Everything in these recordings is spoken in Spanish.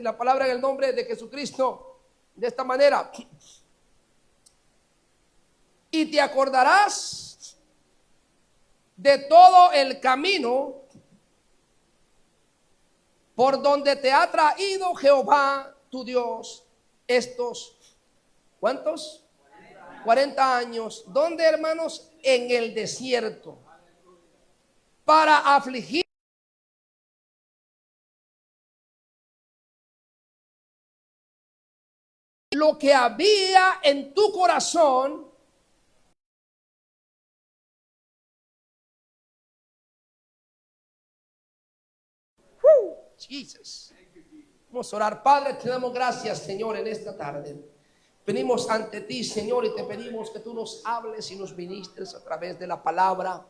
la palabra en el nombre de Jesucristo de esta manera. Y te acordarás de todo el camino por donde te ha traído Jehová tu Dios estos, ¿cuántos? 40 años. ¿Dónde, hermanos? En el desierto, para afligir lo que había en tu corazón. Jesus. Vamos a orar. Padre, te damos gracias, Señor, en esta tarde. Venimos ante ti, Señor, y te pedimos que tú nos hables y nos ministres a través de la palabra.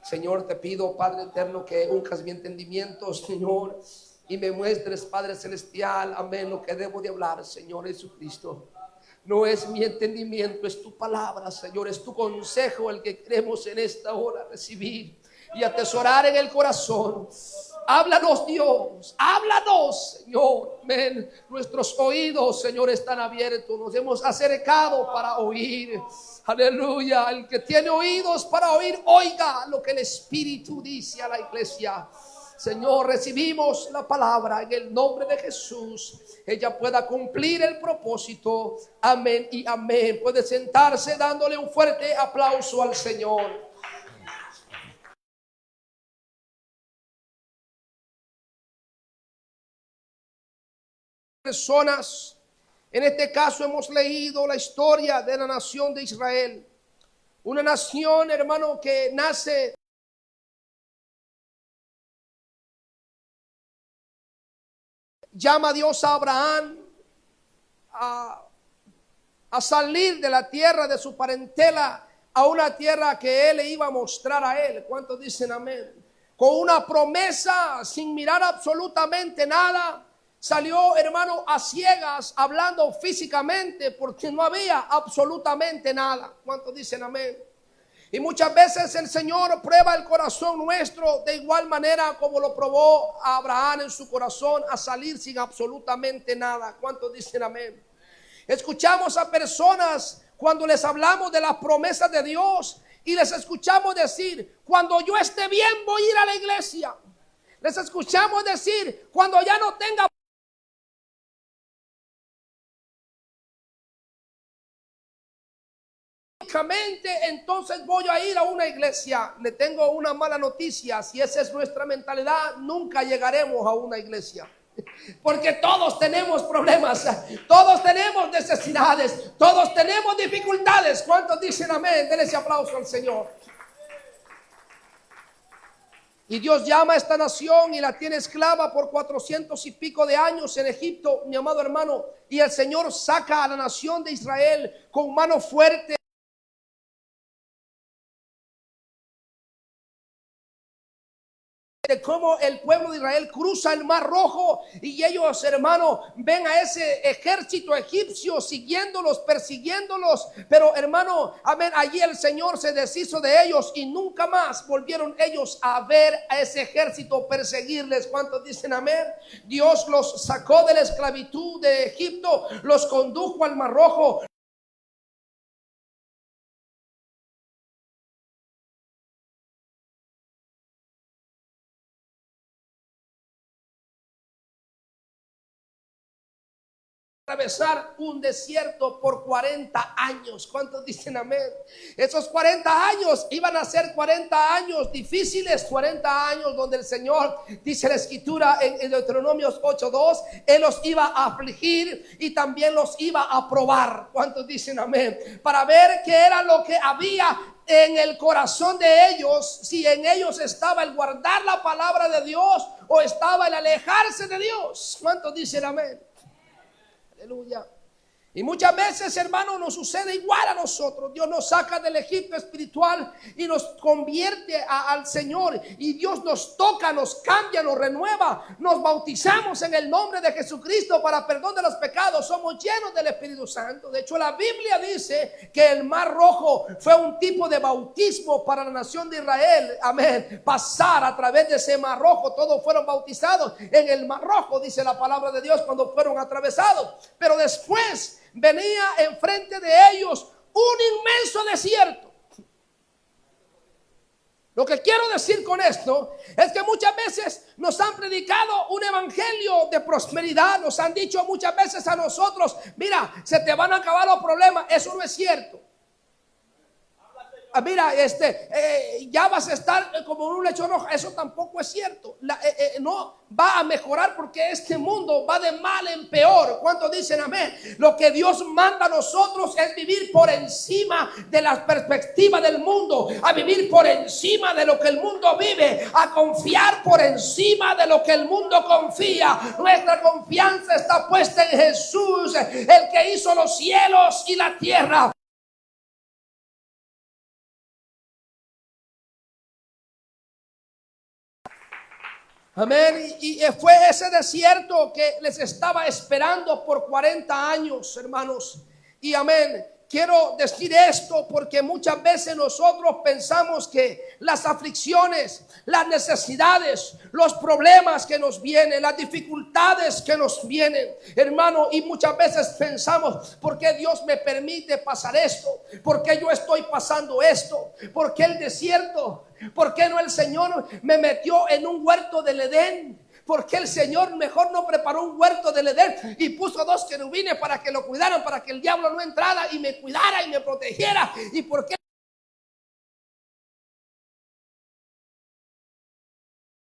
Señor, te pido, Padre eterno, que unjas mi entendimiento, Señor, y me muestres, Padre celestial, amén, lo que debo de hablar, Señor Jesucristo. No es mi entendimiento, es tu palabra, Señor, es tu consejo el que queremos en esta hora recibir y atesorar en el corazón. Háblanos, Dios, háblanos, Señor. Amén. Nuestros oídos, Señor, están abiertos. Nos hemos acercado para oír. Aleluya. El que tiene oídos para oír, oiga lo que el Espíritu dice a la iglesia. Señor, recibimos la palabra en el nombre de Jesús. Ella pueda cumplir el propósito. Amén y amén. Puede sentarse dándole un fuerte aplauso al Señor. Personas, en este caso hemos leído la historia de la nación de Israel, una nación, hermano, que nace llama a Dios a Abraham a salir de la tierra de su parentela a una tierra que él le iba a mostrar a él. ¿Cuántos dicen amén? Con una promesa, sin mirar absolutamente nada. Salió, hermano, a ciegas, hablando físicamente, porque no había absolutamente nada. ¿Cuántos dicen amén? Y muchas veces el Señor prueba el corazón nuestro de igual manera como lo probó a Abraham en su corazón, a salir sin absolutamente nada. ¿Cuántos dicen amén? Escuchamos a personas cuando les hablamos de las promesas de Dios y les escuchamos decir: cuando yo esté bien voy a ir a la iglesia. Les escuchamos decir: cuando ya no tenga, entonces voy a ir a una iglesia. Le tengo una mala noticia: si esa es nuestra mentalidad, nunca llegaremos a una iglesia. Porque todos tenemos problemas, todos tenemos necesidades, todos tenemos dificultades. ¿Cuántos dicen amén? Denle ese aplauso al Señor. Y Dios llama a esta nación y la tiene esclava por 400 y pico de años en Egipto, mi amado hermano. Y el Señor saca a la nación de Israel con mano fuerte. De cómo el pueblo de Israel cruza el Mar Rojo y ellos, hermano, ven a ese ejército egipcio siguiéndolos, persiguiéndolos, pero hermano, amén, allí el Señor se deshizo de ellos y nunca más volvieron ellos a ver a ese ejército perseguirles. ¿Cuántos dicen amén? Dios los sacó de la esclavitud de Egipto, los condujo al Mar Rojo. Atravesar un desierto por 40 años. ¿Cuántos dicen amén? Esos 40 años iban a ser 40 años difíciles, 40 años donde el Señor, dice la escritura en Deuteronomios 8:2, Él los iba a afligir y también los iba a probar. ¿Cuántos dicen amén? Para ver qué era lo que había en el corazón de ellos, si en ellos estaba el guardar la palabra de Dios o estaba el alejarse de Dios. ¿Cuántos dicen amén? Aleluya. Y muchas veces, hermano, nos sucede igual a nosotros. Dios nos saca del Egipto espiritual y nos convierte al Señor. Y Dios nos toca, nos cambia, nos renueva. Nos bautizamos en el nombre de Jesucristo para perdón de los pecados. Somos llenos del Espíritu Santo. De hecho, la Biblia dice que el Mar Rojo fue un tipo de bautismo para la nación de Israel. Amén. Pasar a través de ese Mar Rojo. Todos fueron bautizados en el Mar Rojo, dice la palabra de Dios, cuando fueron atravesados. Pero después venía enfrente de ellos un inmenso desierto. Lo que quiero decir con esto es que muchas veces nos han predicado un evangelio de prosperidad. Nos han dicho muchas veces a nosotros: mira, se te van a acabar los problemas. Eso no es cierto. Mira, ya vas a estar como en un lecho rojo. Eso tampoco es cierto. No va a mejorar, porque este mundo va de mal en peor. ¿Cuántos dicen amén? Lo que Dios manda a nosotros es vivir por encima de la perspectiva del mundo, a vivir por encima de lo que el mundo vive, a confiar por encima de lo que el mundo confía. Nuestra confianza está puesta en Jesús, el que hizo los cielos y la tierra. Amén. Y fue ese desierto que les estaba esperando por 40 años, hermanos. Y amén. Quiero decir esto porque muchas veces nosotros pensamos que las aflicciones, las necesidades, los problemas que nos vienen, las dificultades que nos vienen, hermano, y muchas veces pensamos: ¿por qué Dios me permite pasar esto? ¿Por qué yo estoy pasando esto? ¿Por qué el desierto? ¿Por qué no el Señor me metió en un huerto del Edén? ¿Por qué el Señor mejor no preparó un huerto del Edén y puso 2 querubines para que lo cuidaran, para que el diablo no entrara y me cuidara y me protegiera? ¿Y por qué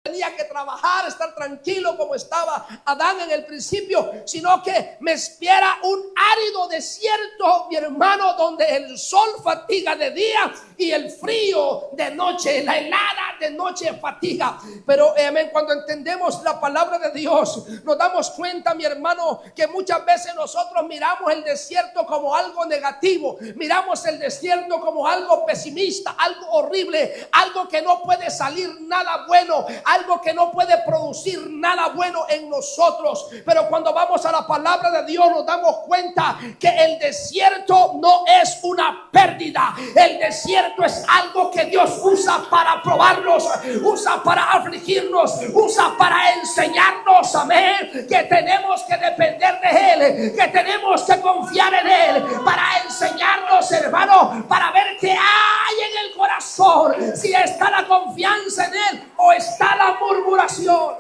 tenía que trabajar, estar tranquilo como estaba Adán en el principio, sino que me espera un árido desierto, mi hermano, donde el sol fatiga de día y el frío de noche, la helada de noche fatiga? Pero amén, cuando entendemos la palabra de Dios, nos damos cuenta, mi hermano, que muchas veces nosotros miramos el desierto como algo negativo, miramos el desierto como algo pesimista, algo horrible, algo que no puede salir nada bueno, algo que no puede producir nada bueno en nosotros. Pero cuando vamos a la palabra de Dios, nos damos cuenta que el desierto no es una pérdida. El desierto es algo que Dios usa para probarnos, usa para afligirnos, usa para enseñarnos, amén, que tenemos que depender de Él, que tenemos que confiar en Él, para enseñarnos, hermano, para ver qué hay en el corazón, si está la confianza en Él o está la murmuración.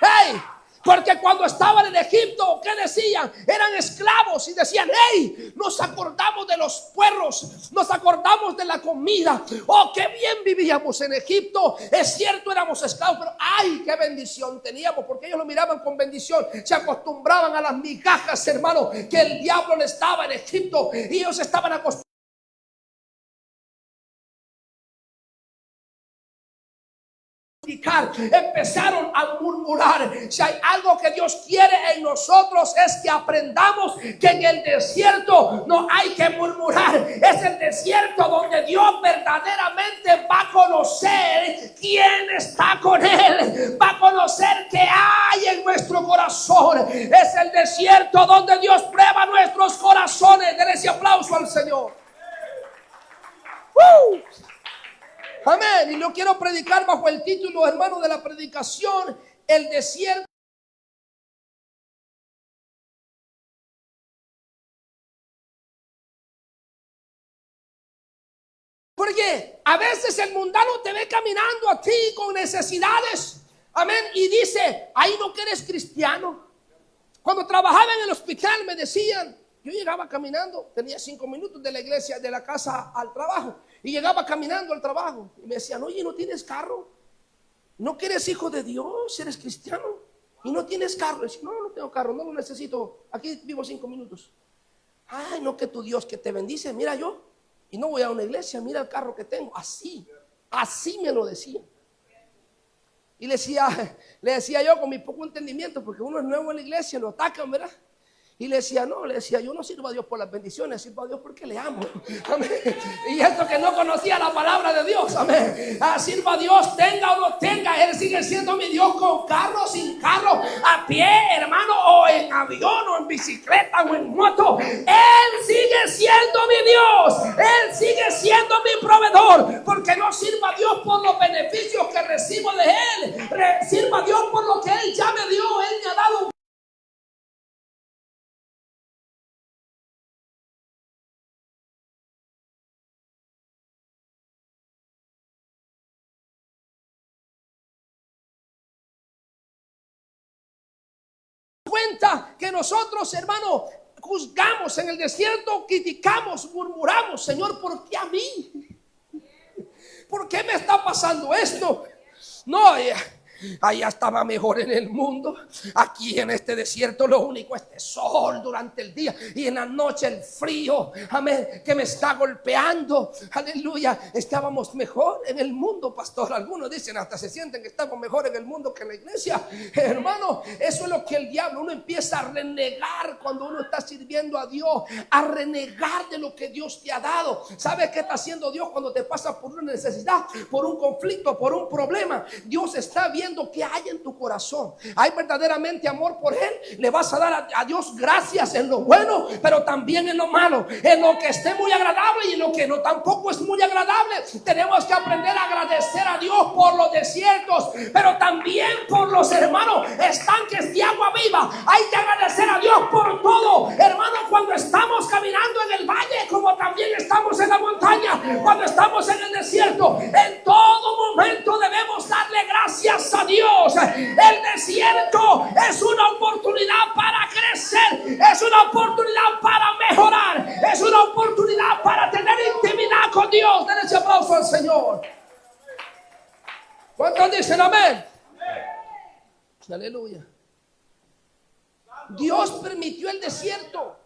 ¡Hey! Porque cuando estaban en Egipto, ¿qué decían? Eran esclavos y decían: hey, nos acordamos de los puerros, nos acordamos de la comida. Oh, qué bien vivíamos en Egipto. Es cierto, éramos esclavos, pero ay, qué bendición teníamos, porque ellos lo miraban con bendición. Se acostumbraban a las migajas, hermano, que el diablo les daba en Egipto, y ellos estaban acostumbrados. Empezaron a murmurar. Si hay algo que Dios quiere en nosotros, es que aprendamos que en el desierto no hay que murmurar. Es el desierto donde Dios verdaderamente va a conocer quién está con Él, va a conocer qué hay en nuestro corazón. Es el desierto donde Dios prueba nuestros corazones. Denle ese aplauso al Señor. Amén. Y no quiero predicar bajo el título, hermano, de la predicación: el desierto. Porque a veces el mundano te ve caminando a ti con necesidades, amén, y dice: ahí no que eres cristiano. Cuando trabajaba en el hospital me decían, yo llegaba caminando, tenía 5 minutos de la iglesia, de la casa al trabajo, y llegaba caminando al trabajo, y me decían: oye, ¿no tienes carro? ¿No que eres hijo de Dios? ¿Eres cristiano? ¿Y no tienes carro? Y decía: no, no tengo carro, no lo necesito, aquí vivo 5 minutos. Ay, no, que tu Dios que te bendice, mira yo, y no voy a una iglesia, mira el carro que tengo. Así me lo decía. Y le decía yo con mi poco entendimiento, porque uno es nuevo en la iglesia, lo atacan, ¿verdad? Y le decía, no, le decía, yo no sirvo a Dios por las bendiciones, sirvo a Dios porque le amo. Amén. Y esto que no conocía la palabra de Dios, amén. Sirva a Dios, tenga o no tenga, Él sigue siendo mi Dios, con carro, sin carro, a pie, hermano, o en avión, o en bicicleta, o en moto. Él sigue siendo mi Dios, Él sigue siendo mi proveedor, porque no sirva a Dios por los beneficios que recibo de Él, sirva a Dios por lo que Él ya me dio. Él me ha dado cuenta que nosotros, hermano, juzgamos en el desierto, criticamos, murmuramos. Señor, ¿por qué a mí? ¿Por qué me está pasando esto? No, allá estaba mejor en el mundo. Aquí en este desierto lo único es este sol durante el día y en la noche el frío, amén, que me está golpeando. Aleluya, estábamos mejor en el mundo, pastor. Algunos dicen, hasta se sienten que estamos mejor en el mundo que en la iglesia. Hermano, eso es lo que el diablo, uno empieza a renegar cuando uno está sirviendo a Dios, a renegar de lo que Dios te ha dado. ¿Sabes qué está haciendo Dios cuando te pasa por una necesidad, por un conflicto, por un problema? Dios está viendo que hay en tu corazón. Hay verdaderamente amor por Él. Le vas a dar a Dios gracias en lo bueno, pero también en lo malo, en lo que esté muy agradable y en lo que no tampoco es muy agradable. Tenemos que aprender a agradecer a Dios por los desiertos, pero también por los, hermanos, estanques de agua viva. Hay que agradecer a Dios por todo, hermano, cuando estamos caminando en el valle, como también estamos en la montaña, cuando estamos en el desierto. En todo momento debemos darle gracias a Dios. El desierto es una oportunidad para crecer, es una oportunidad para mejorar, es una oportunidad para tener intimidad con Dios. Den ese aplauso al Señor. ¿Cuántos dicen amén? Aleluya. Dios permitió el desierto.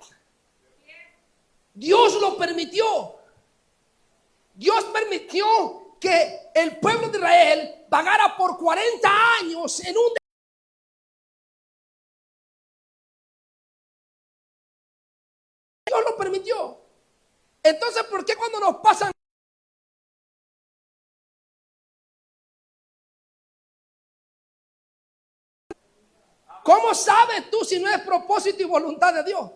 Dios lo permitió. Dios permitió que el pueblo de Israel pagara por 40 años en un Dios lo permitió. Entonces, ¿por qué cuando nos pasan? ¿Cómo sabes tú si no es propósito y voluntad de Dios?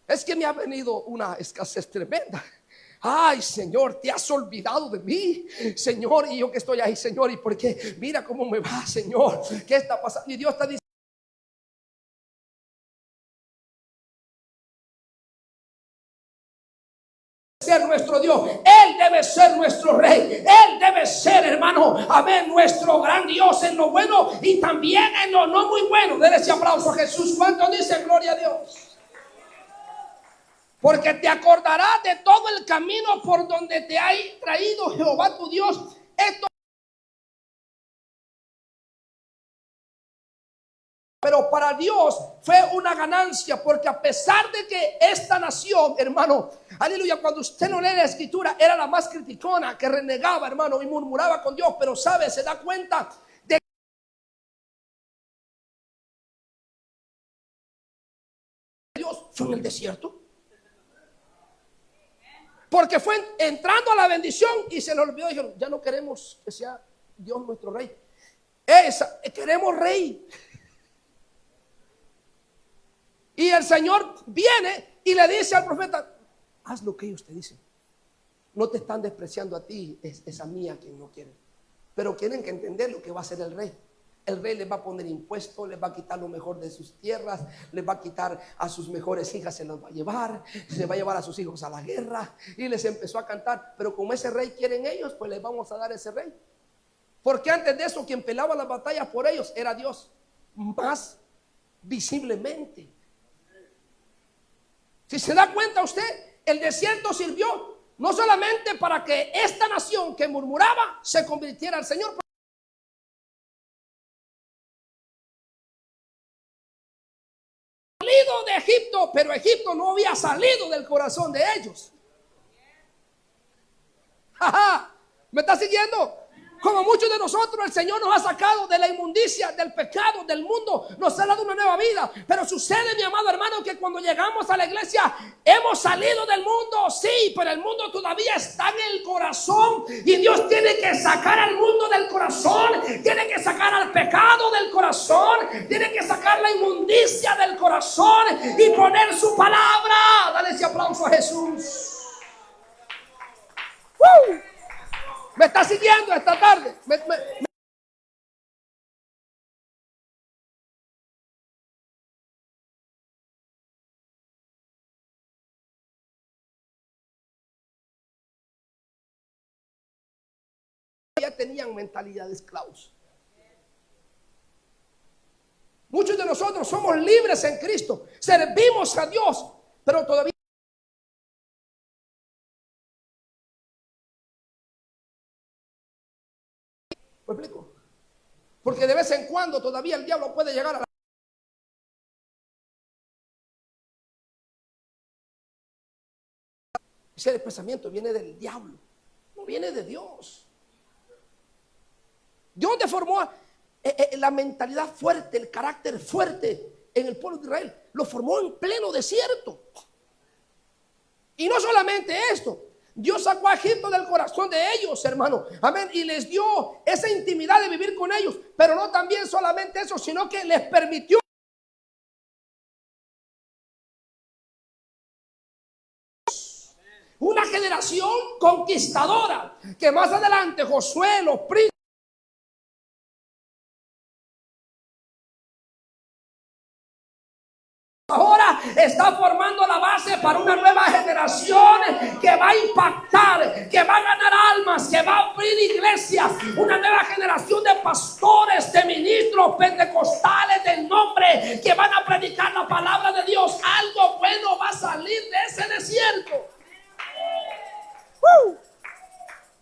Es que me ha venido una escasez tremenda. Ay, Señor, te has olvidado de mí, Señor, y yo que estoy ahí, Señor, y por qué, mira cómo me va, Señor, ¿qué está pasando? Y Dios está diciendo, ser nuestro Dios, Él debe ser nuestro Rey, Él debe ser, hermano, amén, nuestro gran Dios en lo bueno y también en lo no muy bueno. Den ese aplauso a Jesús. ¿Cuántos dicen gloria a Dios? Porque te acordarás de todo el camino por donde te ha traído Jehová tu Dios. Esto, pero para Dios fue una ganancia, porque a pesar de que esta nación, hermano, aleluya, cuando usted no lee la escritura, era la más criticona, que renegaba, hermano, y murmuraba con Dios, pero sabe, se da cuenta de que Dios fue en el desierto. Porque fue entrando a la bendición y se le olvidó. Dijeron, ya no queremos que sea Dios nuestro rey. Queremos rey. Y el Señor viene y le dice al profeta, haz lo que ellos te dicen. No te están despreciando a ti, es a mí a quien no quieren. Pero tienen que entender lo que va a hacer el rey. El rey les va a poner impuestos, les va a quitar lo mejor de sus tierras, les va a quitar a sus mejores hijas, se las va a llevar, se va a llevar a sus hijos a la guerra. Y les empezó a cantar, pero como ese rey quieren ellos, pues les vamos a dar ese rey. Porque antes de eso, quien pelaba las batallas por ellos era Dios, más visiblemente. Si se da cuenta usted, el desierto sirvió no solamente para que esta nación que murmuraba se convirtiera al Señor, de Egipto, pero Egipto no había salido del corazón de ellos. Ajá, ¿me está siguiendo? Como muchos de nosotros, el Señor nos ha sacado de la inmundicia, del pecado, del mundo, nos ha dado una nueva vida. Pero sucede, mi amado hermano, que cuando llegamos a la iglesia, hemos salido del mundo, sí, pero el mundo todavía está en el corazón. Y Dios tiene que sacar al mundo del corazón, tiene que sacar al pecado del corazón, tiene que sacar la inmundicia del corazón y poner su palabra. Dale ese aplauso a Jesús. ¿Me está siguiendo esta tarde? Ya tenían mentalidad de esclavos. Muchos de nosotros somos libres en Cristo, servimos a Dios, pero todavía... ¿Me explico? Porque de vez en cuando todavía el diablo puede llegar a la... Ese pensamiento viene del diablo, no viene de Dios. Dios formó la mentalidad fuerte, el carácter fuerte en el pueblo de Israel. Lo formó en pleno desierto. Y no solamente esto, Dios sacó a Egipto del corazón de ellos, hermano. Amén. Y les dio esa intimidad de vivir con ellos. Pero no también solamente eso, sino que les permitió una generación conquistadora. Que más adelante Josué, los príncipes, ahora está formando la base para una nueva generación que va a impactar, que va a ganar almas, que va a abrir iglesias, una nueva generación de pastores, de ministros pentecostales del nombre, que van a predicar la palabra de Dios. Algo bueno va a salir de ese desierto.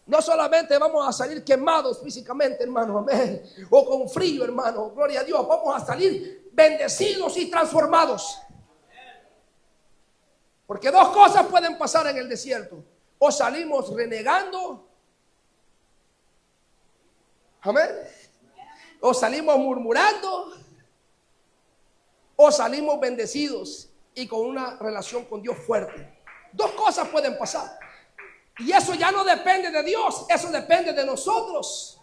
No solamente vamos a salir quemados físicamente, hermano, amén, o con frío, hermano, gloria a Dios. Vamos a salir bendecidos y transformados. Porque dos cosas pueden pasar en el desierto: o salimos renegando, amén, o salimos murmurando, o salimos bendecidos y con una relación con Dios fuerte. Dos cosas pueden pasar. Y eso ya no depende de Dios, eso depende de nosotros.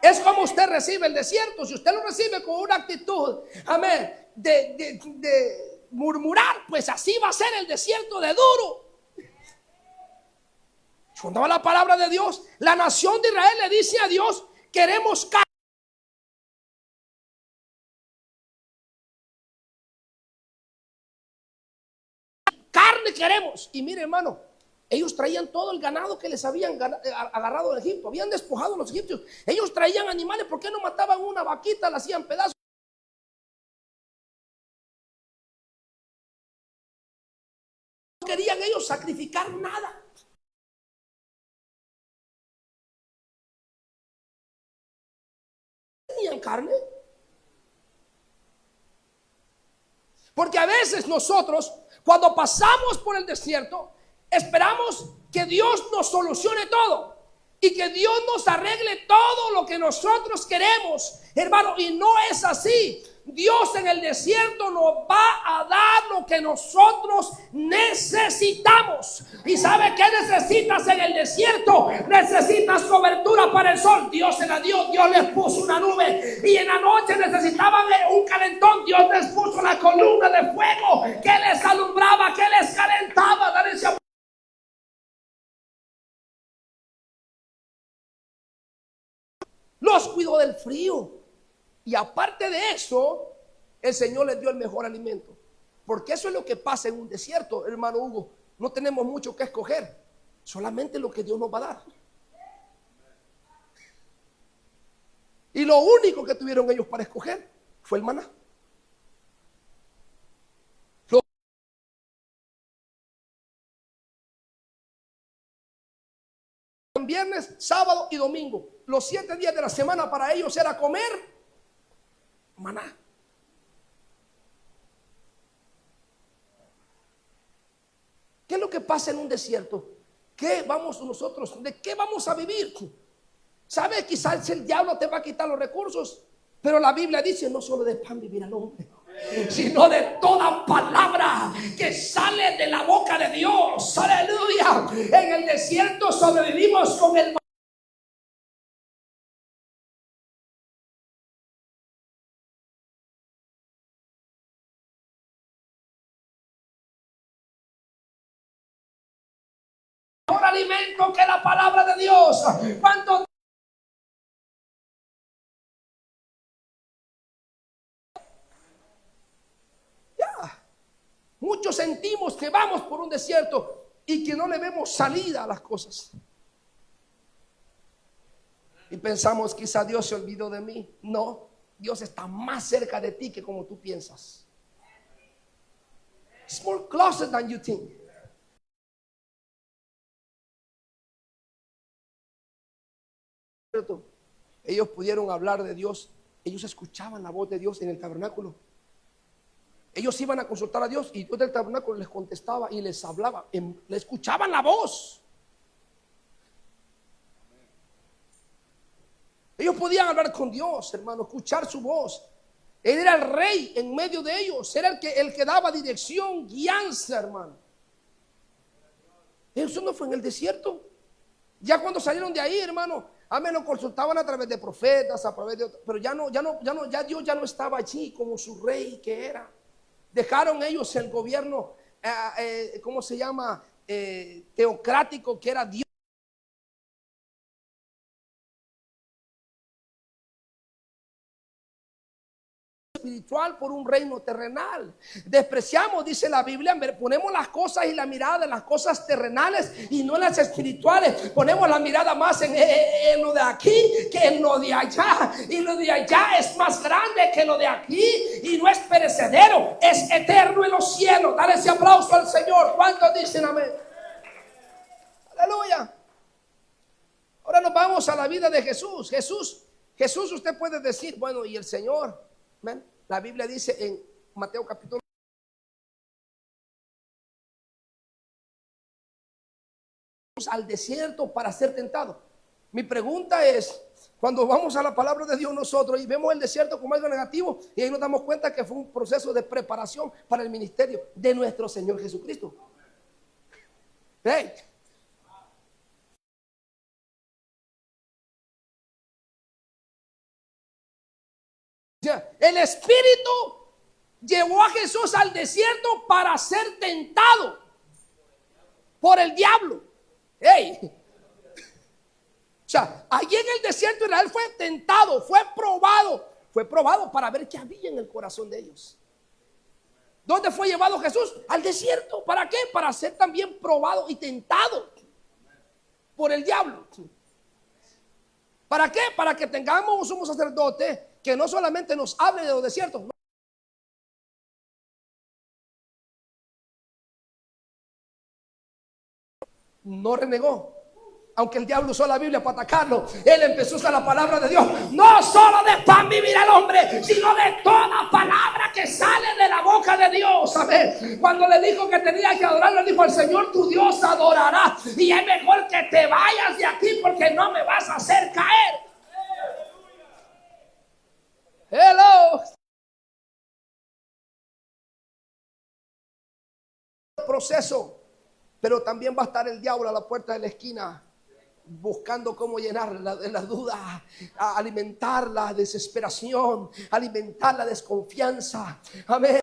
Es como usted recibe el desierto. Si usted lo recibe con una actitud, amén, de murmurar, pues así va a ser el desierto de duro. Cuando va la palabra de Dios, la nación de Israel le dice a Dios: queremos carne, queremos. Y mire, hermano, ellos traían todo el ganado que les habían agarrado de Egipto. Habían despojado a los egipcios. Ellos traían animales. ¿Por qué no mataban una vaquita? La hacían pedazos. No querían ellos sacrificar nada. ¿Tenían carne? Porque a veces nosotros, cuando pasamos por el desierto, esperamos que Dios nos solucione todo y que Dios nos arregle todo lo que nosotros queremos, hermano. Y no es así. Dios en el desierto nos va a dar lo que nosotros necesitamos. ¿Y sabe qué necesitas en el desierto? Necesitas cobertura para el sol. Dios se la dio. Dios les puso una nube. Y en la noche necesitaban un calentón. Dios les puso la columna de fuego que les alumbraba, que les calentaba. Dale ese... Los cuidó del frío. Y aparte de eso, el Señor les dio el mejor alimento. Porque eso es lo que pasa en un desierto, hermano Hugo. No tenemos mucho que escoger, solamente lo que Dios nos va a dar. Y lo único que tuvieron ellos para escoger fue el maná. Viernes, sábado y domingo, los 7 días de la semana para ellos era comer maná. ¿Qué es lo que pasa en un desierto? ¿Qué vamos nosotros? ¿De qué vamos a vivir? ¿Sabes? Quizás el diablo te va a quitar los recursos, pero la Biblia dice: no solo de pan vivirá el hombre, sino de toda palabra que sale de la boca de Dios. Aleluya. En el desierto sobrevivimos con el mejor alimento que la palabra de Dios. Cuando muchos sentimos que vamos por un desierto y que no le vemos salida a las cosas. Y pensamos: quizá Dios se olvidó de mí. No, Dios está más cerca de ti que como tú piensas. It's more closer than you think. Ellos pudieron hablar de Dios. Ellos escuchaban la voz de Dios en el tabernáculo. Ellos iban a consultar a Dios y Dios del tabernáculo les contestaba y les hablaba. Le escuchaban la voz. Ellos podían hablar con Dios, hermano, escuchar su voz. Él era el rey en medio de ellos. Era el que daba dirección, guianza, hermano. Eso no fue en el desierto. Ya cuando salieron de ahí, hermano, amén, lo consultaban a través de profetas, a través de otros, pero ya Dios ya no estaba allí como su rey que era. Dejaron ellos el gobierno, ¿cómo se llama? Teocrático, que era Dios. Espiritual por un reino terrenal. Despreciamos, dice la Biblia, ponemos las cosas y la mirada en las cosas terrenales y no en las espirituales. Ponemos la mirada más en lo de aquí que en lo de allá, y lo de allá es más grande que lo de aquí y no es perecedero, es eterno en los cielos. Dale ese aplauso al Señor. ¿Cuántos dicen amén? Aleluya. Ahora nos vamos a la vida de Jesús. Jesús, usted puede decir: bueno, y el Señor, ¿ven? La Biblia dice en Mateo capítulo al desierto para ser tentado. Mi pregunta es: cuando vamos a la palabra de Dios nosotros y vemos el desierto como algo negativo, y ahí nos damos cuenta que fue un proceso de preparación para el ministerio de nuestro Señor Jesucristo. Hey. El Espíritu llevó a Jesús al desierto para ser tentado por el diablo. Hey. O sea, allí en el desierto Israel fue tentado, fue probado para ver qué había en el corazón de ellos. ¿Dónde fue llevado Jesús? Al desierto. ¿Para qué? Para ser también probado y tentado por el diablo. ¿Para qué? Para que tengamos un sumo sacerdote que no solamente nos hable de los desiertos. No renegó. Aunque el diablo usó la Biblia para atacarlo, él empezó a usar la palabra de Dios. No solo de pan vivirá el hombre, sino de toda palabra que sale de la boca de Dios. Amén. Cuando le dijo que tenía que adorar, le dijo: al Señor tu Dios adorará, y es mejor que te vayas de aquí porque no me vas a hacer caer. Hello. Proceso. Pero también va a estar el diablo a la puerta de la esquina, buscando cómo llenar la duda, alimentar la desesperación, alimentar la desconfianza. Amén.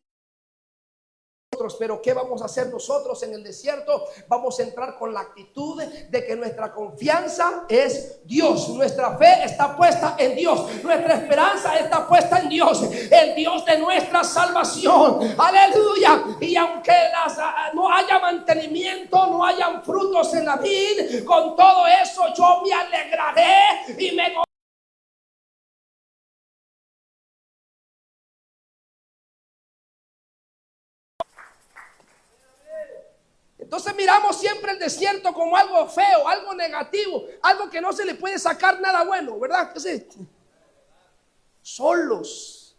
Pero ¿qué vamos a hacer nosotros en el desierto? Vamos a entrar con la actitud de que nuestra confianza es Dios, nuestra fe está puesta en Dios, nuestra esperanza está puesta en Dios, el Dios de nuestra salvación. Aleluya. Y aunque no haya mantenimiento, no hayan frutos en la vid, con todo eso yo me alegraré y me gozaré. Entonces miramos siempre el desierto como algo feo, algo negativo, algo que no se le puede sacar nada bueno, ¿verdad? ¿Qué es esto? Solos.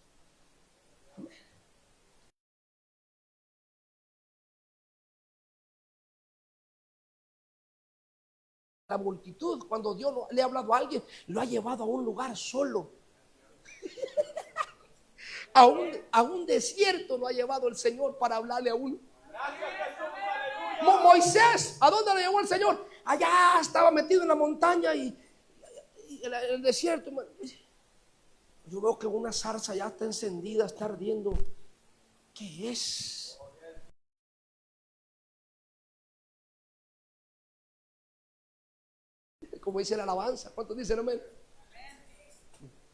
la multitud. Cuando Dios le ha hablado a alguien, lo ha llevado a un lugar solo. A un desierto lo ha llevado el Señor para hablarle a uno. Moisés, ¿a dónde lo llevó el Señor? Allá estaba metido en la montaña y en el desierto. Yo veo que una zarza ya está encendida, está ardiendo. ¿Qué es? Como dice la alabanza. ¿Cuántos dicen amén?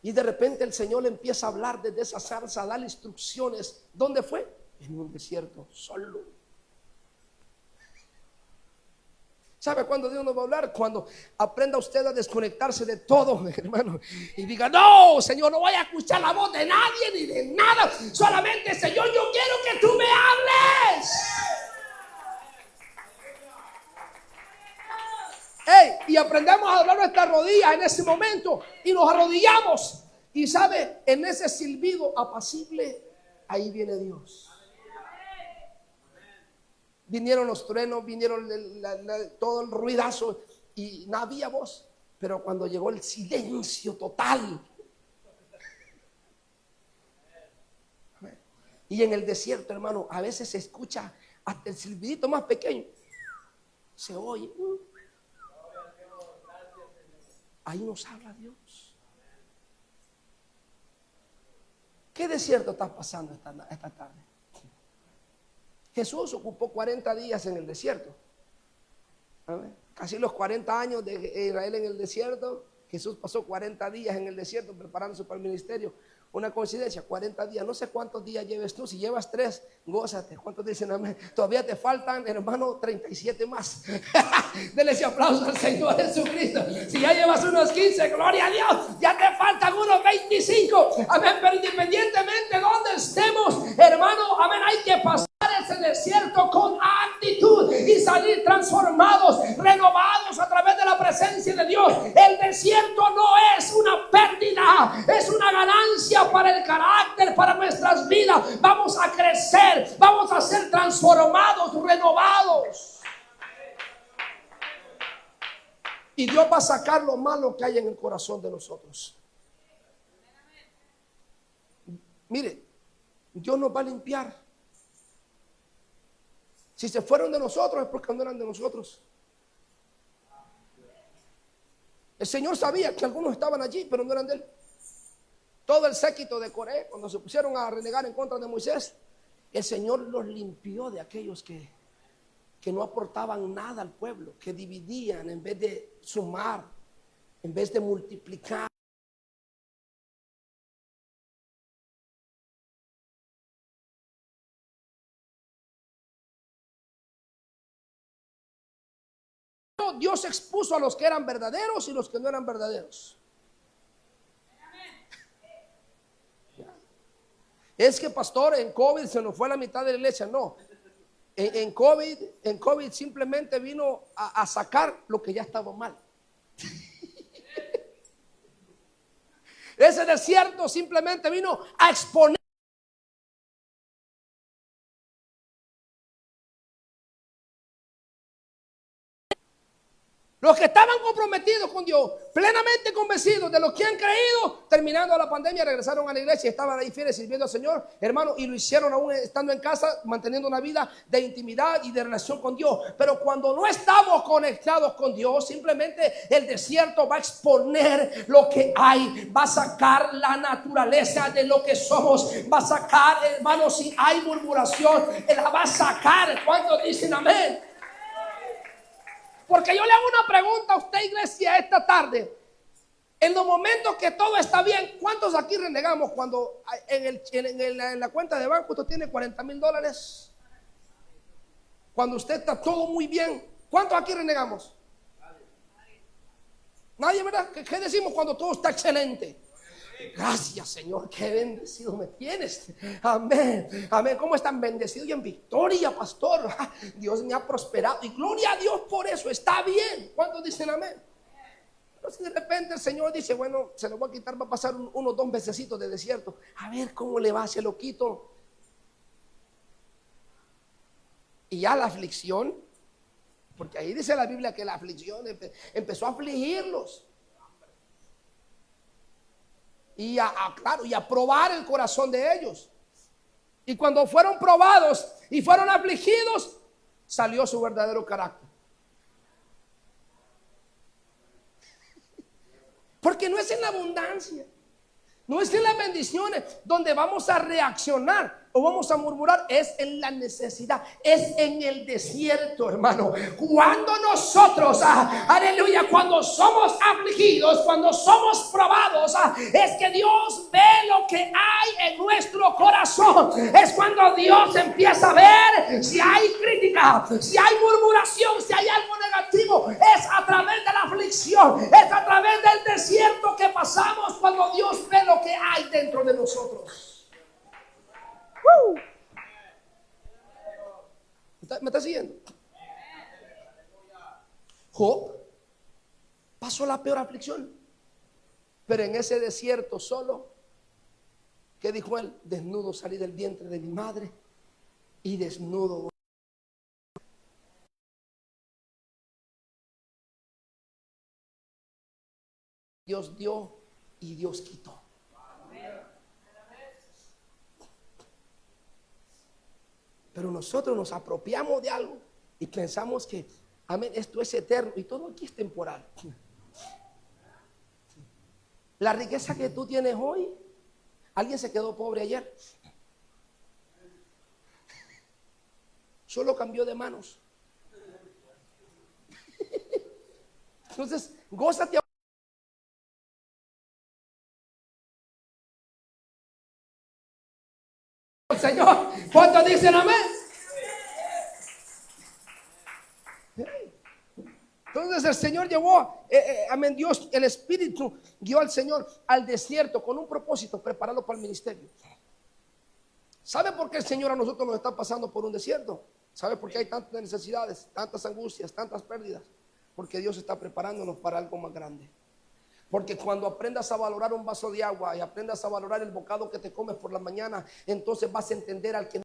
Y de repente el Señor le empieza a hablar desde esa zarza, a darle instrucciones. ¿Dónde fue? En un desierto, solo. ¿Sabe cuándo Dios nos va a hablar? Cuando aprenda usted a desconectarse de todo, hermano, y diga: no, Señor, no voy a escuchar la voz de nadie ni de nada. Solamente, Señor, yo quiero que tú me hables. Y aprendemos a doblar nuestras rodillas en ese momento y nos arrodillamos. Y sabe, en ese silbido apacible, ahí viene Dios. Vinieron los truenos, vinieron todo el ruidazo y no había voz. Pero cuando llegó el silencio total, y en el desierto, hermano, a veces se escucha hasta el silbidito más pequeño, se oye. Ahí nos habla Dios. ¿Qué desierto estás pasando esta tarde? Jesús ocupó 40 días en el desierto. Casi los 40 años de Israel en el desierto. Jesús pasó 40 días en el desierto preparándose para el ministerio. Una coincidencia, 40 días. No sé cuántos días lleves tú. Si llevas 3, gózate. ¿Cuántos dicen amén? Todavía te faltan, hermano, 37 más. Denle ese aplauso al Señor Jesucristo. Si ya llevas unos 15, gloria a Dios, ya te faltan unos 25. Amén. Pero independientemente de donde estemos, hermano, amén, hay que pasar ese desierto con actitud y salir transformados, renovados a través de la presencia de Dios. El desierto no es una pérdida, es una ganancia para el carácter, para nuestras vidas. Vamos a crecer, vamos a ser transformados, renovados. Y Dios va a sacar lo malo que hay en el corazón de nosotros. Mire, Dios nos va a limpiar. Si se fueron de nosotros es porque no eran de nosotros. El Señor sabía que algunos estaban allí, pero no eran de Él. Todo el séquito de Coré, cuando se pusieron a renegar en contra de Moisés, el Señor los limpió de aquellos que no aportaban nada al pueblo, que dividían en vez de sumar, en vez de multiplicar. Dios expuso a los que eran verdaderos y los que no eran verdaderos. Es que, pastor, en COVID se nos fue la mitad de la iglesia. No, en COVID simplemente vino a sacar lo que ya estaba mal. Ese desierto simplemente vino a exponer los que estaban comprometidos con Dios, plenamente convencidos de lo que han creído. Terminando la pandemia, regresaron a la iglesia y estaban ahí fieles sirviendo al Señor, hermano, y lo hicieron aún estando en casa, manteniendo una vida de intimidad y de relación con Dios. Pero cuando no estamos conectados con Dios, simplemente el desierto va a exponer lo que hay, va a sacar la naturaleza de lo que somos, va a sacar, hermano, si hay murmuración, la va a sacar. ¿Cuántos dicen amén? Porque yo le hago una pregunta a usted, iglesia, esta tarde. En los momentos que todo está bien, ¿cuántos aquí renegamos cuando en la cuenta de banco usted tiene $40,000? Cuando usted está todo muy bien, ¿cuántos aquí renegamos? Nadie, ¿verdad? ¿Qué decimos cuando todo está excelente? Gracias, Señor, qué bendecido me tienes. Amén, amén. ¿Cómo están bendecidos y en victoria, pastor? Dios me ha prosperado y gloria a Dios por eso. Está bien. ¿Cuántos dicen amén? Pero si de repente el Señor dice: bueno, se lo voy a quitar, va a pasar unos 2 mesecitos de desierto, a ver cómo le va, se lo quito. Y ya la aflicción Porque ahí dice la Biblia que la aflicción empezó a afligirlos. Y claro, y a probar el corazón de ellos. Y cuando fueron probados y fueron afligidos, salió su verdadero carácter. Porque no es en la abundancia, no es en las bendiciones donde vamos a reaccionar o vamos a murmurar, es en la necesidad, es en el desierto, hermano. Cuando nosotros, aleluya, cuando somos afligidos, cuando somos probados, es que Dios ve lo que hay en nuestro corazón. Es cuando Dios empieza a ver si hay crítica, si hay murmuración, si hay algo negativo. Es a través de la aflicción, es a través del desierto que pasamos cuando Dios ve lo que hay dentro de nosotros. ¿Me está siguiendo? Job pasó la peor aflicción, pero en ese desierto solo, ¿qué dijo él? Desnudo salí del vientre de mi madre y desnudo. Dios dio y Dios quitó. Pero nosotros nos apropiamos de algo y pensamos que, amén, esto es eterno y todo aquí es temporal. La riqueza que tú tienes hoy, alguien se quedó pobre ayer. Solo cambió de manos. Entonces, gózate. Señor, ¿cuántos dicen amén? Entonces el Señor llevó, amén, Dios, el Espíritu guió al Señor al desierto con un propósito, prepararlo para el ministerio. ¿Sabe por qué el Señor a nosotros nos está pasando por un desierto? ¿Sabe por qué hay tantas necesidades, tantas angustias, tantas pérdidas? Porque Dios está preparándonos para algo más grande. Porque cuando aprendas a valorar un vaso de agua y aprendas a valorar el bocado que te comes por la mañana, entonces vas a entender al que no.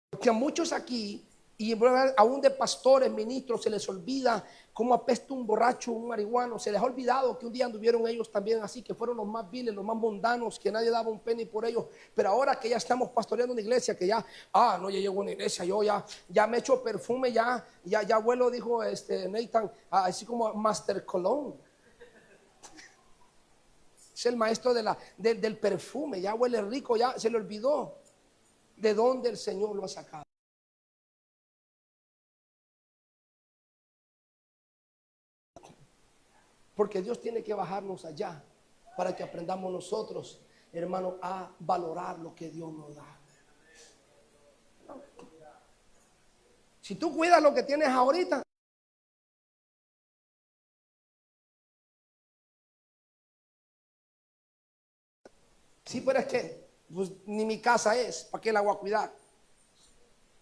Porque a muchos aquí, y aún de pastores, ministros, se les olvida cómo apesta un borracho, un marihuano. Se les ha olvidado que un día anduvieron ellos también así, que fueron los más viles, los más mundanos, que nadie daba un penny por ellos. Pero ahora que ya estamos pastoreando una iglesia, que ya, no, ya llego a una iglesia, yo ya me echo perfume, ya abuelo, dijo Nathan, así como Master Cologne. Es el maestro del perfume, ya huele rico, ya se le olvidó de dónde el Señor lo ha sacado. Porque Dios tiene que bajarnos allá para que aprendamos nosotros, hermano, a valorar lo que Dios nos da. Si tú cuidas lo que tienes ahorita, sí, pero es que pues, ni mi casa es, ¿para qué la voy a cuidar?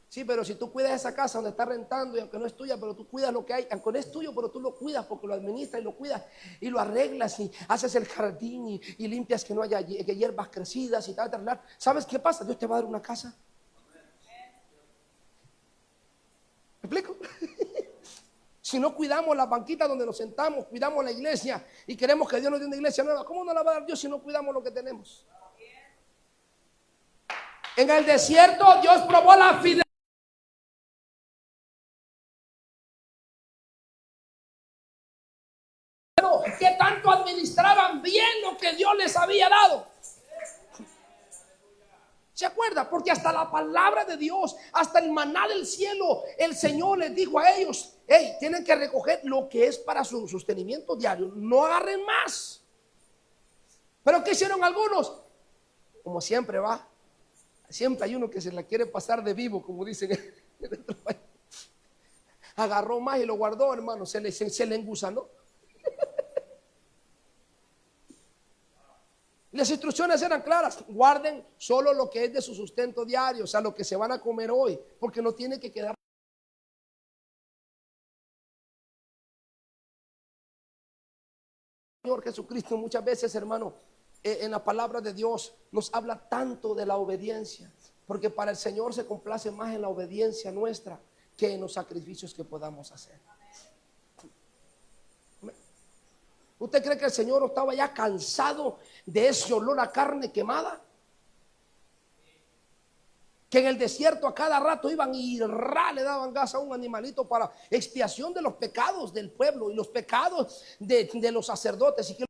Sí, pero si tú cuidas esa casa donde estás rentando y aunque no es tuya, pero tú cuidas lo que hay, aunque no es tuyo, pero tú lo cuidas porque lo administras y lo cuidas y lo arreglas y haces el jardín y limpias que no haya hierbas crecidas y tal. ¿Sabes qué pasa? Dios te va a dar una casa. ¿Me explico? Si no cuidamos las banquitas donde nos sentamos, cuidamos la iglesia y queremos que Dios nos dé una iglesia nueva, ¿cómo nos la va a dar Dios si no cuidamos lo que tenemos? En el desierto Dios probó la fidelidad. Que tanto administraban bien lo que Dios les había dado. ¿Se acuerda? Porque hasta la palabra de Dios, hasta el maná del cielo, el Señor les dijo a ellos, hey, tienen que recoger lo que es para su sostenimiento diario, no agarren más. Pero ¿qué hicieron algunos? Como siempre va, siempre hay uno que se la quiere pasar de vivo, como dicen en otro país. Agarró más y lo guardó, hermano, se le engusanó. Las instrucciones eran claras, guarden solo lo que es de su sustento diario, o sea, lo que se van a comer hoy, porque no tiene que quedar. Señor Jesucristo muchas veces, hermano, en la palabra de Dios nos habla tanto de la obediencia. Porque para el Señor se complace más en la obediencia nuestra que en los sacrificios que podamos hacer. ¿Usted cree que el Señor estaba ya cansado de ese olor a carne quemada? Que en el desierto a cada rato iban y le daban gas a un animalito para expiación de los pecados del pueblo y los pecados de los sacerdotes. Y que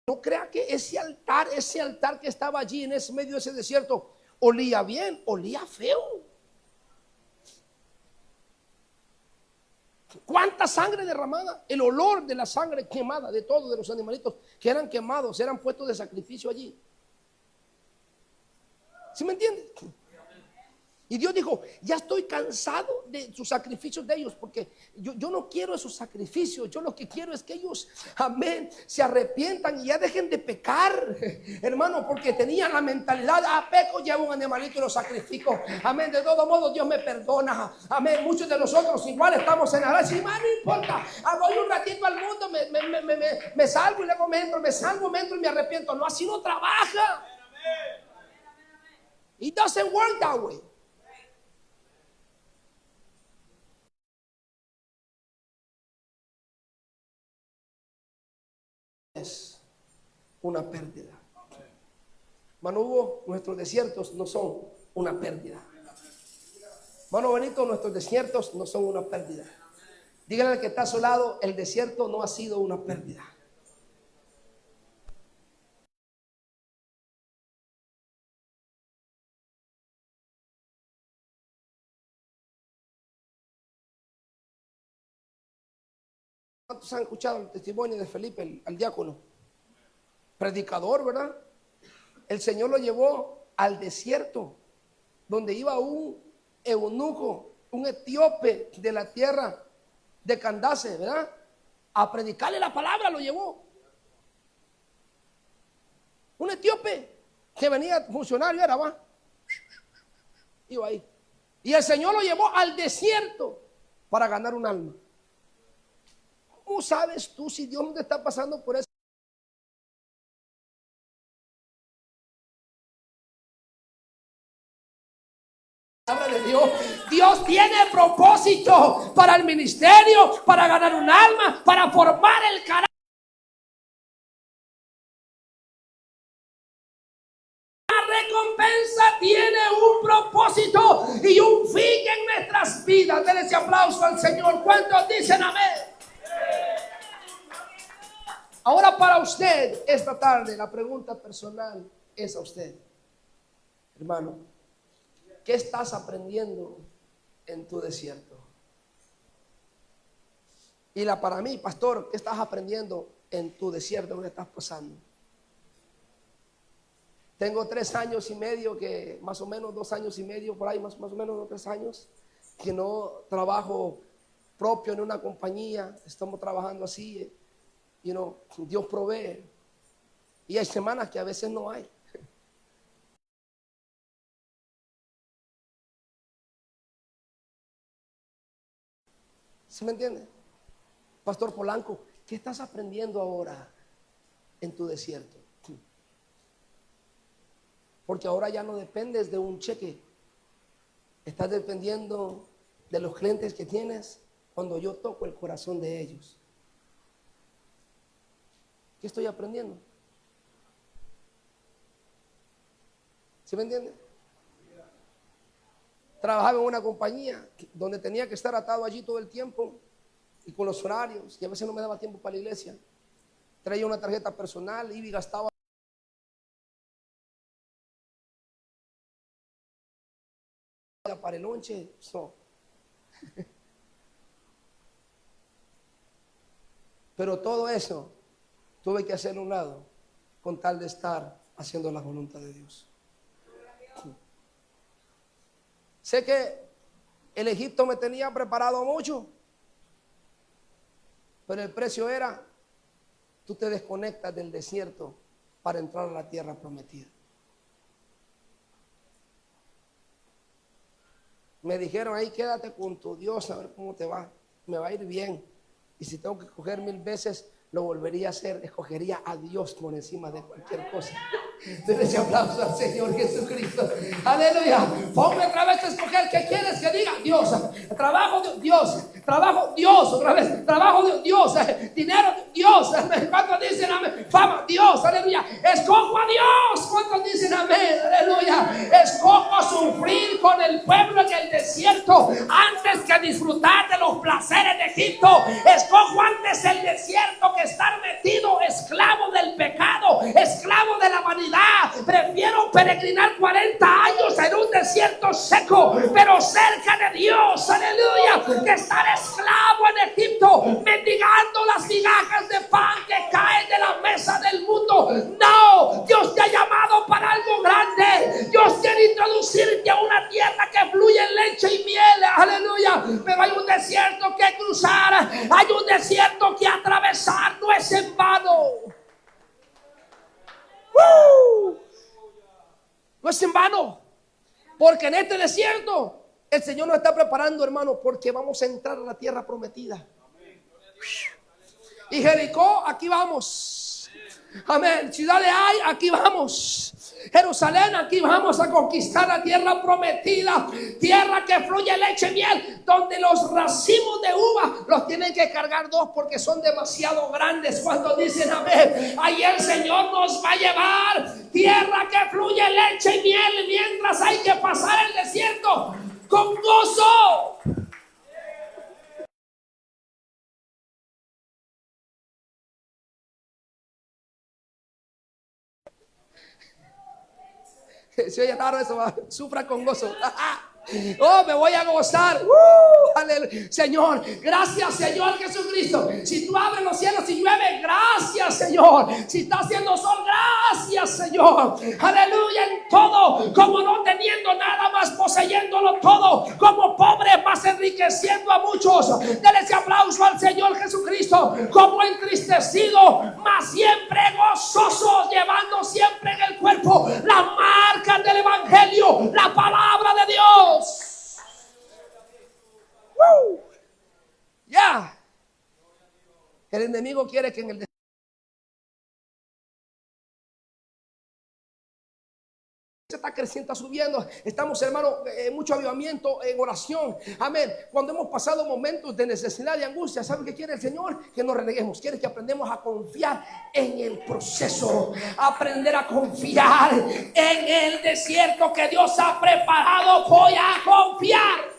no crea que ese altar que estaba allí en ese medio de ese desierto, olía bien, olía feo. ¿Cuánta sangre derramada? El olor de la sangre quemada de todos de los animalitos que eran quemados, eran puestos de sacrificio allí. ¿Sí me entiendes? Y Dios dijo, ya estoy cansado de sus sacrificios de ellos, porque yo no quiero esos sacrificios. Yo lo que quiero es que ellos, amén, se arrepientan y ya dejen de pecar, hermano, porque tenían la mentalidad, peco, llevo un animalito y lo sacrifico, amén, de todo modo Dios me perdona, amén. Muchos de nosotros igual estamos en la gracia y no importa, voy un ratito al mundo, me salgo y luego me entro y me arrepiento. No, así no trabaja. It doesn't work that way. Es una pérdida. Mano Hugo, nuestros desiertos no son una pérdida. Mano Benito, nuestros desiertos no son una pérdida. Dígale al que está a su lado, el desierto no ha sido una pérdida. ¿Cuántos han escuchado el testimonio de Felipe, al diácono? Predicador, ¿verdad? El Señor lo llevó al desierto, donde iba un eunuco, un etíope de la tierra de Candace, ¿verdad? A predicarle la palabra lo llevó. Un etíope que venía funcionario, era, va. Iba ahí. Y el Señor lo llevó al desierto para ganar un alma. ¿Cómo sabes tú si Dios no te está pasando por eso? De Dios. Dios tiene propósito para el ministerio, para ganar un alma, para formar el carácter. La recompensa tiene un propósito y un fin en nuestras vidas. Denle ese aplauso al Señor. ¿Cuántos dicen amén? Ahora para usted, esta tarde, la pregunta personal es a usted, hermano, ¿qué estás aprendiendo en tu desierto? Y para mí, pastor, ¿qué estás aprendiendo en tu desierto que estás pasando? Tengo 3 años y medio, que más o menos 2 años y medio, por ahí más o menos 3 años, que no trabajo propio en una compañía. Estamos trabajando así, Dios provee. Y hay semanas que a veces no hay. ¿Sí me entiende? Pastor Polanco, ¿qué estás aprendiendo ahora en tu desierto? Porque ahora ya no dependes de un cheque. Estás dependiendo de los clientes que tienes cuando yo toco el corazón de ellos. ¿Qué estoy aprendiendo? ¿Sí me entiende? Trabajaba en una compañía donde tenía que estar atado allí todo el tiempo y con los horarios, y a veces no me daba tiempo para la iglesia. Traía una tarjeta personal, iba y gastaba para el lonche. Pero todo eso tuve que hacerlo a un lado con tal de estar haciendo la voluntad de Dios. Sé que el Egipto me tenía preparado mucho, pero el precio era, tú te desconectas del desierto para entrar a la tierra prometida. Me dijeron, ahí quédate con tu Dios, a ver cómo te va. Me va a ir bien. Y si tengo que coger 1000 veces, lo volvería a hacer, escogería a Dios por encima de cualquier cosa. Denle ese aplauso al Señor Jesucristo. Aleluya. Ponme otra vez a escoger. ¿Qué quieres que diga? Dios. Trabajo de Dios. Trabajo Dios. Otra vez. Trabajo de Dios. Dinero de Dios. ¿Cuántos dicen amén? Fama Dios. Aleluya. Escojo a Dios. ¿Cuántos dicen amén? Aleluya. Escojo sufrir con el pueblo en el desierto antes que disfrutar de los placeres de Egipto. Escojo antes el desierto que estar metido esclavo del pecado, esclavo de la vanidad. Prefiero peregrinar 40 años en un desierto seco, pero cerca de Dios, aleluya, que estar esclavo en Egipto, mendigando las migajas de pan que caen de la mesa del mundo. No, Dios te ha llamado para algo grande. Dios quiere introducirte a una tierra que fluye en leche y miel, aleluya, pero hay un desierto que cruzar, hay un desierto que atravesar, no es en vano. No es en vano, porque en este desierto el Señor nos está preparando, hermano, porque vamos a entrar a la tierra prometida. Y Jericó, aquí vamos. Amén. Ciudad de Ai, aquí vamos. Jerusalén, aquí vamos a conquistar la tierra prometida, tierra que fluye leche y miel, donde los racimos de uva los tienen que cargar dos porque son demasiado grandes. Cuando dicen amén, ahí el Señor nos va a llevar, tierra que fluye leche y miel, mientras hay que pasar el desierto con gozo. Se oye raro eso, sufra con gozo. Oh, me voy a gozar. Aleluya. Señor, gracias Señor Jesucristo. Si tú abres los cielos y llueve, gracias Señor. Si está haciendo sol, gracias Señor. Aleluya. En todo, como no teniendo nada más, poseyéndolo todo, como pobre más enriqueciendo a muchos. Denle ese aplauso al Señor Jesucristo. Como entristecido, más siempre gozosos, llevando siempre en el cuerpo la marca del evangelio, la palabra de Dios. Ya. El enemigo quiere que en el está creciendo, está subiendo. Estamos, hermano, mucho avivamiento en oración. Amén. Cuando hemos pasado momentos de necesidad y angustia, ¿saben qué quiere el Señor? Que nos reneguemos. Quiere que aprendamos a confiar en el proceso. Aprender a confiar en el desierto que Dios ha preparado. Voy a confiar.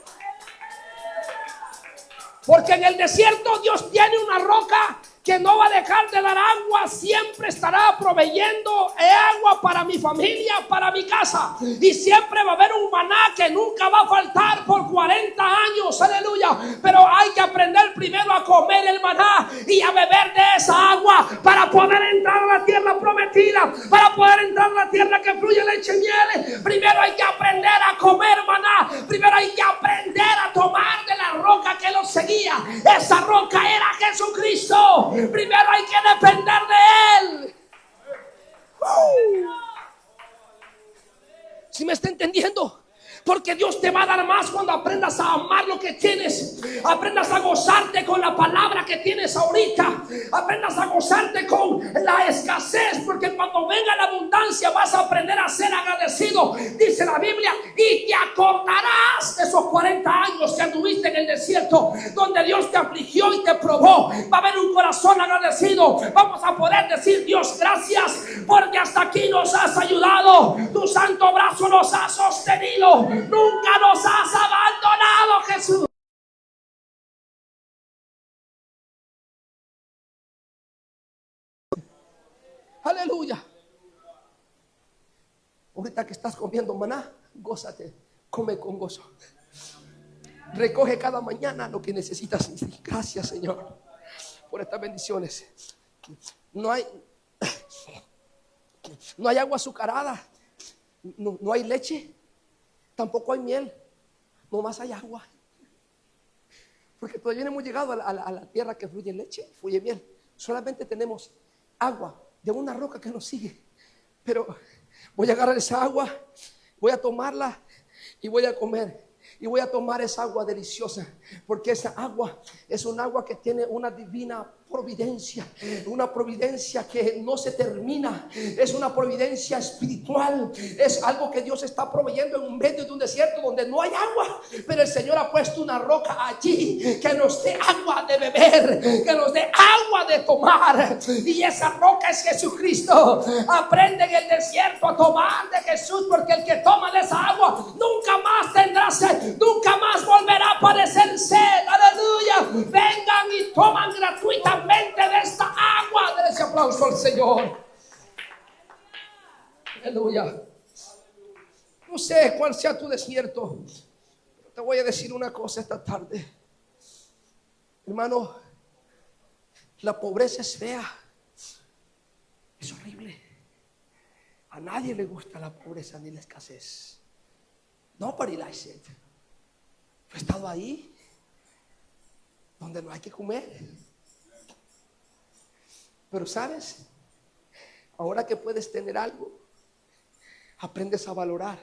Porque en el desierto Dios tiene una roca que no va a dejar de dar agua, siempre estará proveyendo agua para mi familia, para mi casa, y siempre va a haber un maná que nunca va a faltar por 40 años, aleluya. Pero hay que aprender primero a comer el maná y a beber de esa agua para poder entrar a la tierra prometida, para poder entrar a la tierra que fluye leche y miel. Primero hay que aprender a comer maná, primero hay que aprender a tomar de la roca que los seguía. Esa roca era Jesucristo. Primero hay que depender de Él. ¿Sí me está entendiendo? Porque Dios te va a dar más cuando aprendas a amar lo que tienes. Aprendas a gozarte con la palabra que tienes ahorita. Aprendas a gozarte con la escasez. Porque cuando venga la abundancia vas a aprender a ser agradecido. Dice la Biblia, y te acordarás de esos 40 años que anduviste en el desierto, donde Dios te afligió y te probó. Va a haber un corazón agradecido. Vamos a poder decir, Dios, gracias, porque hasta aquí nos has ayudado. Tu santo brazo nos ha sostenido. Nunca nos has abandonado, Jesús. Aleluya. Ahorita que estás comiendo maná, gózate, come con gozo. Recoge cada mañana lo que necesitas. Gracias, Señor, por estas bendiciones. No hay agua azucarada, no hay leche. Tampoco hay miel, nomás hay agua. Porque todavía no hemos llegado a la tierra que fluye leche, fluye miel. Solamente tenemos agua de una roca que nos sigue. Pero voy a agarrar esa agua, voy a tomarla y voy a comer. y voy a tomar esa agua deliciosa, porque esa agua es un agua que tiene una divina providencia, una providencia que no se termina, es una providencia espiritual, es algo que Dios está proveyendo en medio de un desierto donde no hay agua, pero el Señor ha puesto una roca allí que nos dé agua de beber, que nos dé agua de tomar, y esa roca es Jesucristo. Aprende en el desierto a tomar de Jesús, porque el que toma de esa agua nunca más tendrá sed, nunca más volverá a padecer sed. Aleluya. Vengan y toman gratuitamente de esta agua. Denle ese aplauso al Señor. Aleluya. No sé cuál sea tu desierto, pero te voy a decir una cosa esta tarde, hermano. La pobreza es fea, es horrible. A nadie le gusta la pobreza ni la escasez. Nobody likes it. Yo he estado ahí donde no hay que comer. Pero sabes, ahora que puedes tener algo, aprendes a valorar.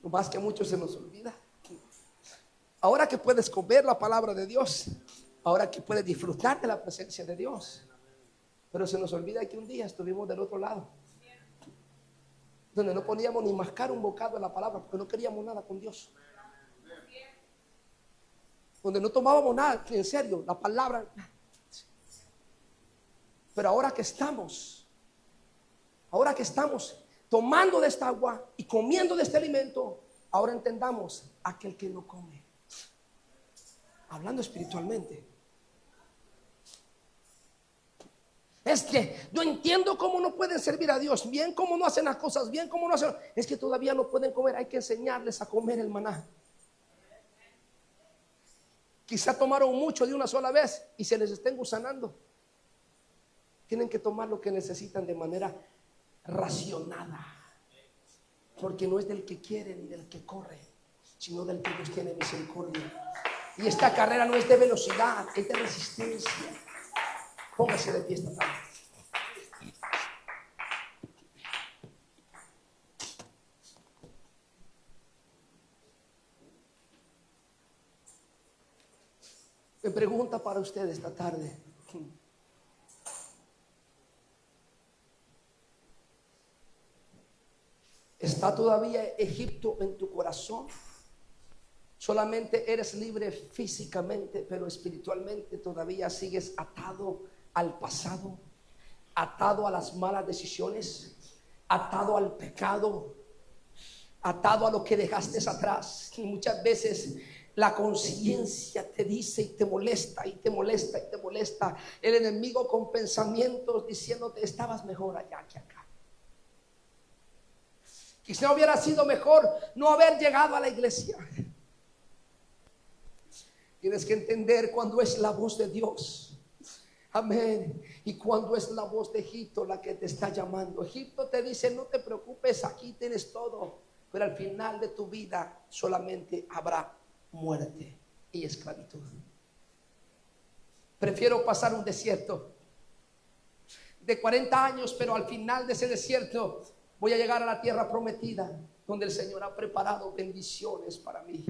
Lo más que a muchos se nos olvida. Ahora que puedes comer la palabra de Dios, ahora que puedes disfrutar de la presencia de Dios, pero se nos olvida que un día estuvimos del otro lado, donde no podíamos ni mascar un bocado de la palabra porque no queríamos nada con Dios, donde no tomábamos nada en serio, la palabra. Pero ahora que estamos tomando de esta agua y comiendo de este alimento, ahora entendamos aquel que no come, hablando espiritualmente. Es que no entiendo cómo no pueden servir a Dios bien, cómo no hacen las cosas bien, cómo no hacen. Es que todavía no pueden comer, hay que enseñarles a comer el maná. Quizá tomaron mucho de una sola vez y se les está engusanando. Tienen que tomar lo que necesitan de manera racionada, porque no es del que quiere ni del que corre, sino del que Dios tiene misericordia. Y esta carrera no es de velocidad, es de resistencia. Póngase de pie esta tarde. Me pregunta para usted esta tarde: ¿está todavía Egipto en tu corazón? Solamente eres libre físicamente, pero espiritualmente todavía sigues atado al pasado, atado a las malas decisiones, atado al pecado, atado a lo que dejaste atrás. Y muchas veces la conciencia te dice y te molesta y te molesta y te molesta. El enemigo con pensamientos diciéndote: estabas mejor allá que acá. Quizá hubiera sido mejor no haber llegado a la iglesia. Tienes que entender cuando es la voz de Dios, amén, y cuando es la voz de Egipto la que te está llamando. Egipto te dice: no te preocupes, aquí tienes todo, pero al final de tu vida solamente habrá muerte y esclavitud. Prefiero pasar un desierto de 40 años, pero al final de ese desierto voy a llegar a la tierra prometida, donde el Señor ha preparado bendiciones para mí.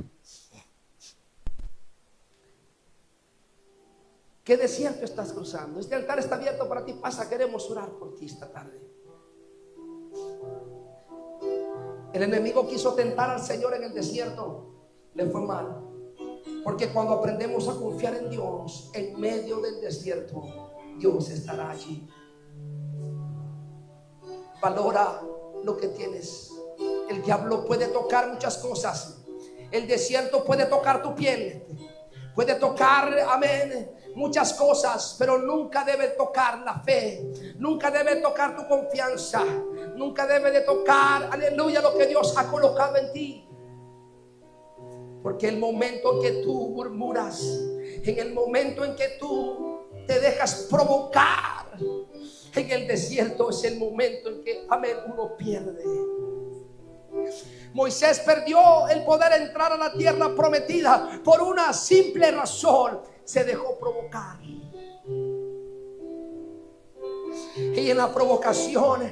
¿Qué desierto estás cruzando? Este altar está abierto para ti. Pasa, queremos orar por ti esta tarde. El enemigo quiso tentar al Señor en el desierto, le fue mal, porque cuando aprendemos a confiar en Dios en medio del desierto, Dios estará allí. Valora lo que tienes. El diablo puede tocar muchas cosas. El desierto puede tocar tu piel, puede tocar, amén, muchas cosas, pero nunca debe tocar la fe, nunca debe tocar tu confianza, nunca debe de tocar, aleluya, lo que Dios ha colocado en ti. Porque el momento en que tú murmuras, en el momento en que tú te dejas provocar en el desierto, es el momento en que, amén, uno pierde. Moisés perdió el poder entrar a la tierra prometida por una simple razón: se dejó provocar. Y en la provocación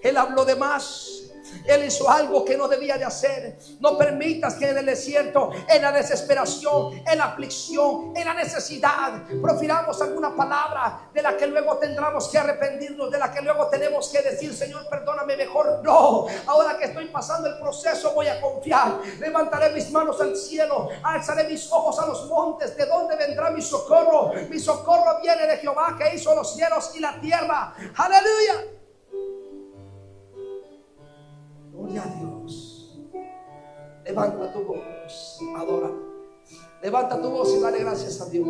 él habló de más, Él hizo algo que no debía de hacer. No permitas que en el desierto, en la desesperación, en la aflicción, en la necesidad, profiramos alguna palabra de la que luego tendremos que arrepentirnos, de la que luego tenemos que decir: Señor, perdóname. Mejor no. Ahora que estoy pasando el proceso, voy a confiar. Levantaré mis manos al cielo, alzaré mis ojos a los montes. ¿De dónde vendrá mi socorro? Mi socorro viene de Jehová, que hizo los cielos y la tierra. Aleluya. Gloria a Dios. Levanta tu voz, adora. Levanta tu voz y dale gracias a Dios.